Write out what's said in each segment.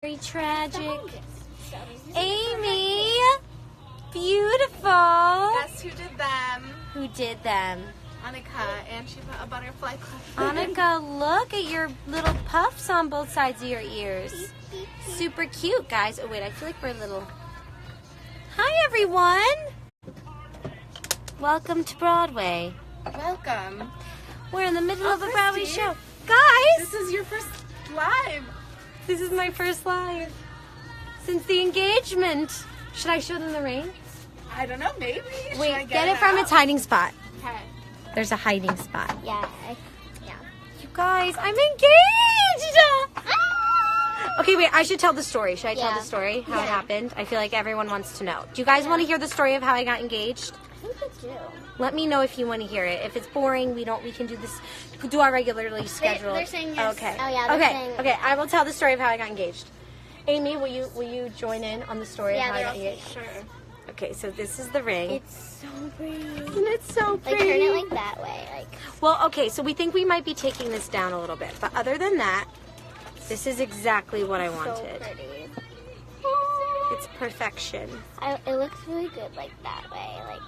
Very tragic. Amy! Beautiful! Guess who did them? Who did them? Annika, and she put a butterfly clip. Annika, look at your little puffs on both sides of your ears. Super cute, guys. Oh, wait, I feel like we're a little... Hi, everyone! Welcome to Broadway. Welcome. We're in the middle of a Christy. Broadway show. Guys! This is your first live. This is my first live since the engagement. Should I show them the ring? I don't know, maybe. Wait, Should I get it from out? its hiding spot. Okay. There's a hiding spot. Yeah. You guys, I'm engaged! Okay, wait, I should tell the story. Should I tell the story, how it happened? I feel like everyone wants to know. Do you guys want to hear the story of how I got engaged? I think I do. Let me know if you want to hear it. If it's boring, we can do this, do our regularly scheduled. They're saying yes. Okay. Oh, yeah, they're saying... Okay, I will tell the story of how I got engaged. Amy, will you join in on the story of how I got engaged? Sure. Okay, so this is the ring. It's so pretty. And it's so pretty. Like, turn it like that way. Like. Well, okay, so we think we might be taking this down a little bit. But other than that, this is exactly what I wanted. So pretty. It's perfection. It looks really good like that way. Like.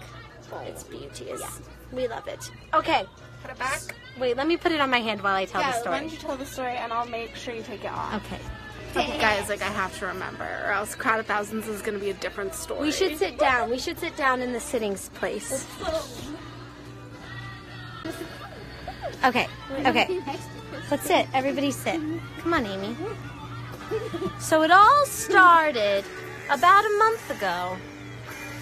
It's beauteous. Yeah. We love it. Okay. Put it back. Wait, let me put it on my hand while I tell the Why story. don't you tell the story and I'll make sure you take it off. Okay. Guys, like I have to remember, or else Crowd of Thousands is going to be a different story. We should sit down. We should sit down in the sitting place. Okay. Okay. Let's sit. Everybody sit. Come on, Amy. So it all started about a month ago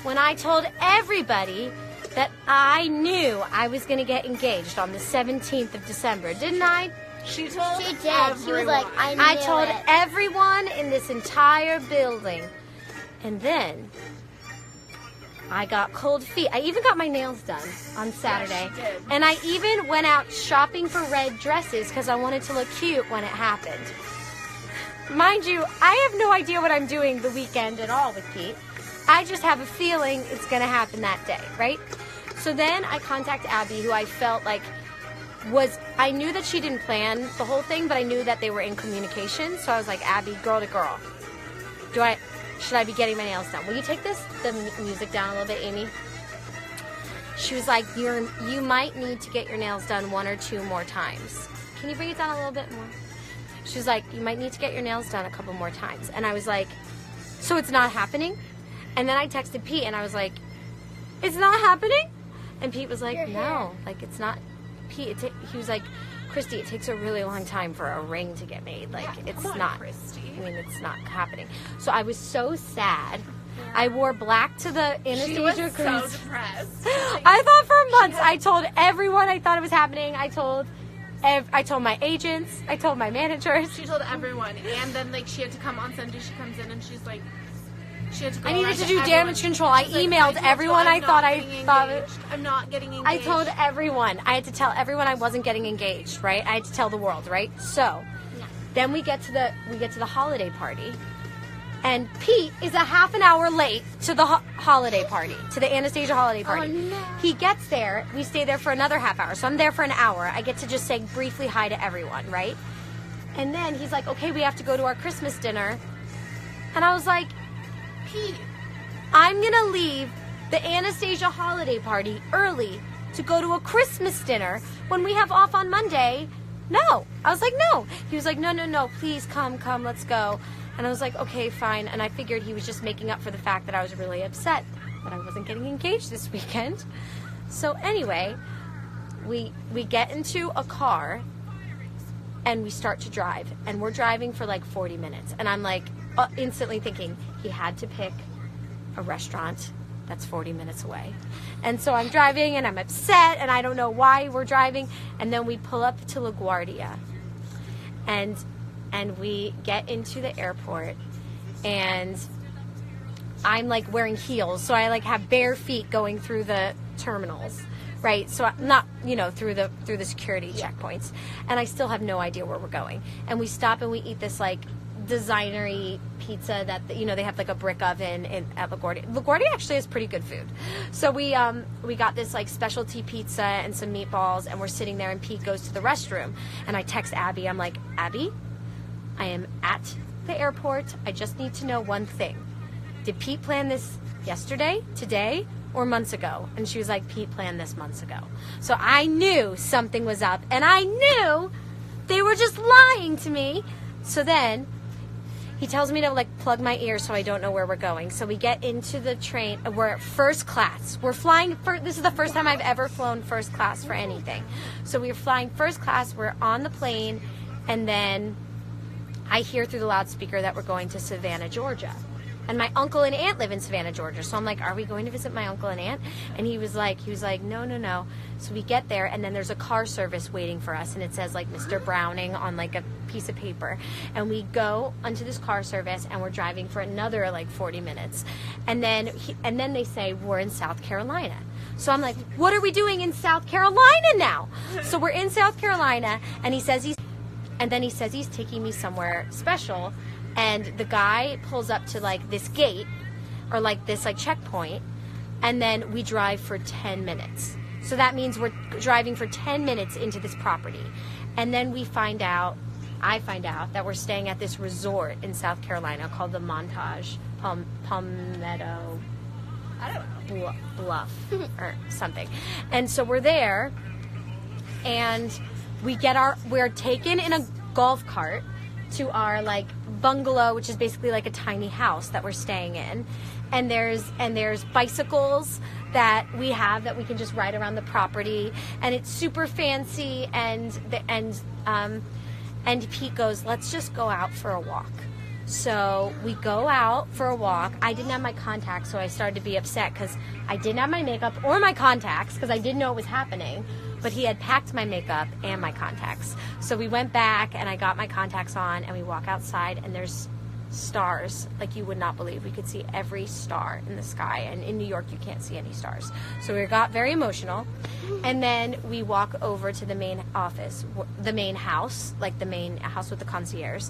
when I told everybody that I knew I was going to get engaged on the 17th of December, didn't I? She told She did. everyone. She was like, I told it. everyone in this entire building. And then I got cold feet. I even got my nails done on Saturday. she did. And I even went out shopping for red dresses because I wanted to look cute when it happened. Mind you, I have no idea what I'm doing the weekend at all with Pete. I just have a feeling it's going to happen that day, right? So then I contact Abby, who I felt like I knew that she didn't plan the whole thing, but I knew that they were in communication. So I was like, Abby, girl to girl, should I be getting my nails done? Will you take the music down a little bit, Amy? She was like, you might need to get your nails done 1 or 2 more times. Can you bring it down a little bit more? She was like, you might need to get your nails done a couple more times. And I was like, so it's not happening? And then I texted Pete and I was like, it's not happening? And Pete was like, no, like it's not. Pete, he was like, Christy, it takes a really long time for a ring to get made. Like, it's not. Christy. I mean, it's not happening. So I was so sad. I wore black to the She was Anastasia so cruise. depressed. I thought for months. I told everyone I thought it was happening. I told my agents. I told my managers. She told everyone, and then like she had to come on Sunday. She comes in and she's like, she had to go. I needed around to do everyone. damage control. I She's like, emailed told everyone you I I'm thought not I getting thought. engaged. I'm not getting engaged. I told everyone. I had to tell everyone I wasn't getting engaged, right? I had to tell the world, right? So, then we get to the holiday party, and Pete is a half an hour late to the holiday party, to the Anastasia holiday party. Oh, no. He gets there. We stay there for another half hour, so I'm there for an hour. I get to just say briefly hi to everyone, right? And then he's like, "Okay, we have to go to our Christmas dinner," and I was like, Pete. I'm going to leave the Anastasia holiday party early to go to a Christmas dinner when we have off on Monday. No. I was like, no. He was like, no, please come, let's go. And I was like, okay, fine. And I figured he was just making up for the fact that I was really upset that I wasn't getting engaged this weekend. So anyway, we get into a car and we start to drive. And we're driving for like 40 minutes. And I'm like instantly thinking he had to pick a restaurant that's 40 minutes away. And so I'm driving and I'm upset and I don't know why we're driving. And then we pull up to LaGuardia and we get into the airport and I'm like wearing heels. So I like have bare feet going through the terminals, right? So I'm not, through the security checkpoints. And I still have no idea where we're going. And we stop and we eat this like designery pizza that they have like a brick oven at LaGuardia. LaGuardia actually has pretty good food. So we got this like specialty pizza and some meatballs, and we're sitting there and Pete goes to the restroom and I text Abby. I'm like, Abby, I am at the airport. I just need to know one thing. Did Pete plan this yesterday, today, or months ago? And she was like, Pete planned this months ago. So I knew something was up, and I knew they were just lying to me. So then he tells me to like plug my ears so I don't know where we're going. So we get into the train. We're first class. We're flying. This is the first time I've ever flown first class for anything. So we're flying first class. We're on the plane, and then I hear through the loudspeaker that we're going to Savannah, Georgia. And my uncle and aunt live in Savannah, Georgia. So I'm like, are we going to visit my uncle and aunt? And he was like, no. So we get there, and then there's a car service waiting for us, and it says like Mr. Browning on like a piece of paper. And we go onto this car service, and we're driving for another like 40 minutes. And then they say we're in South Carolina. So I'm like, what are we doing in South Carolina now? So we're in South Carolina, and he says he's taking me somewhere special. And the guy pulls up to like this gate or like this like checkpoint, and then we drive for 10 minutes. So that means we're driving for 10 minutes into this property. And then I find out that we're staying at this resort in South Carolina called the Palmetto I don't know, Bluff or something. And so we're there, and we're taken in a golf cart to our like bungalow, which is basically like a tiny house that we're staying in, and there's bicycles that we have that we can just ride around the property, and it's super fancy, and Pete goes, let's just go out for a walk. So we go out for a walk. I didn't have my contacts, so I started to be upset because I didn't have my makeup or my contacts because I didn't know what was happening. But he had packed my makeup and my contacts. So we went back, and I got my contacts on, and we walk outside, and there's stars like you would not believe. We could see every star in the sky, and in New York you can't see any stars. So we got very emotional, and then we walk over to the main office, the main house, like the main house with the concierge,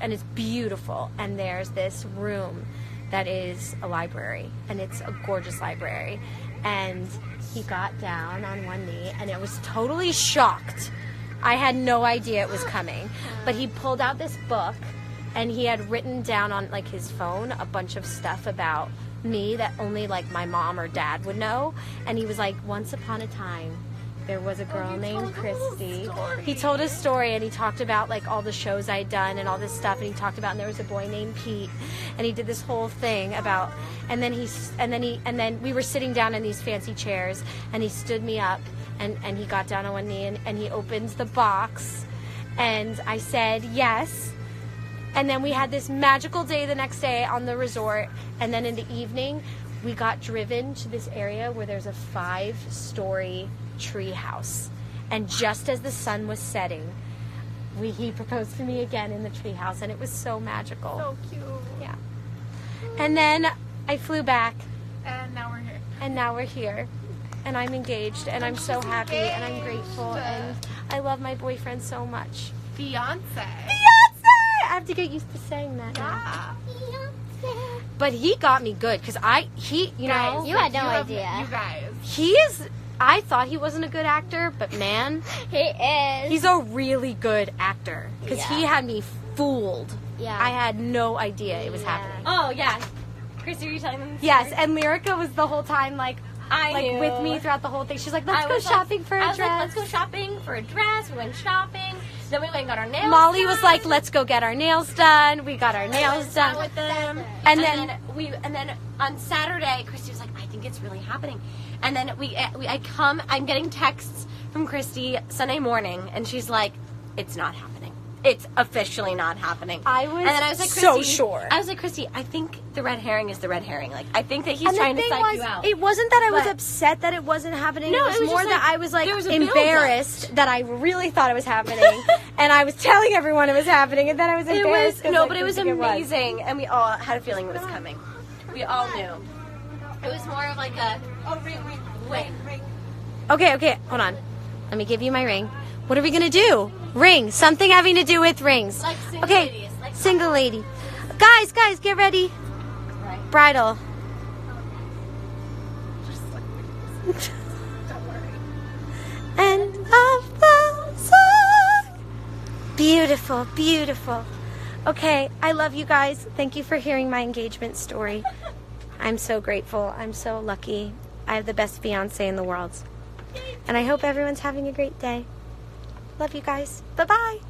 and it's beautiful. And there's this room that is a library, and it's a gorgeous library. And he got down on one knee, and it was totally shocked. I had no idea it was coming. But he pulled out this book, and he had written down on like his phone a bunch of stuff about me that only like my mom or dad would know. And he was like, once upon a time, there was a girl named Christy. He told a story, and he talked about like all the shows I'd done and all this stuff, and he talked about, and there was a boy named Pete, and he did this whole thing about, and then we were sitting down in these fancy chairs, and he stood me up, and he got down on one knee, and he opens the box, and I said yes. And then we had this magical day the next day on the resort, and then in the evening we got driven to this area where there's a 5-story tree house, and just as the sun was setting, he proposed to me again in the tree house, and it was so magical. So cute. Yeah. And then I flew back, And now we're here. and I'm engaged, and I'm so happy, and I'm grateful, and I love my boyfriend so much. Beyonce. I have to get used to saying that now. Yeah. But he got me good, because you know, You had no idea. You guys. I thought he wasn't a good actor, but man, He is. he's a really good actor, because he Yeah. had me fooled. Yeah. I had no idea it was Yeah. happening. Oh, yeah. Christy, were you telling them? Yes, and Lyrica was the whole time like knew. with me throughout the whole thing. She's like, let's I go was like- shopping for a I was dress. like, let's go shopping for a dress. We went shopping. Then we went and got our nails Molly done. was like, let's go get our nails done. We got our nails Sat done. with them. And And then- then on Saturday, Christy was like, I think it's really happening. And then I'm getting texts from Christy Sunday morning, and she's like, it's not happening. It's officially not happening. I was and then I was like, so Christy, sure. I was like, Christy, I think the red herring is the red herring. Like, I think that he's And trying the to thing psych was, you out. it wasn't that I was But- upset that it wasn't happening. No, it was it was more just that like, I was like there was a build-up. embarrassed that I really thought it was happening, and I was telling everyone it was happening, and then I was embarrassed. 'cause I but it was couldn't think amazing, and we all had a feeling it was coming. We all knew. It was more of like a ring. Okay, hold on. Let me give you my ring. What are we gonna do? Ring. Something having to do with rings. Like single okay, ladies, like- single lady. Guys, get ready. Right. Bridal. End of the song. Beautiful, beautiful. Okay, I love you guys. Thank you for hearing my engagement story. I'm so grateful. I'm so lucky. I have the best fiance in the world. And I hope everyone's having a great day. Love you guys. Bye-bye.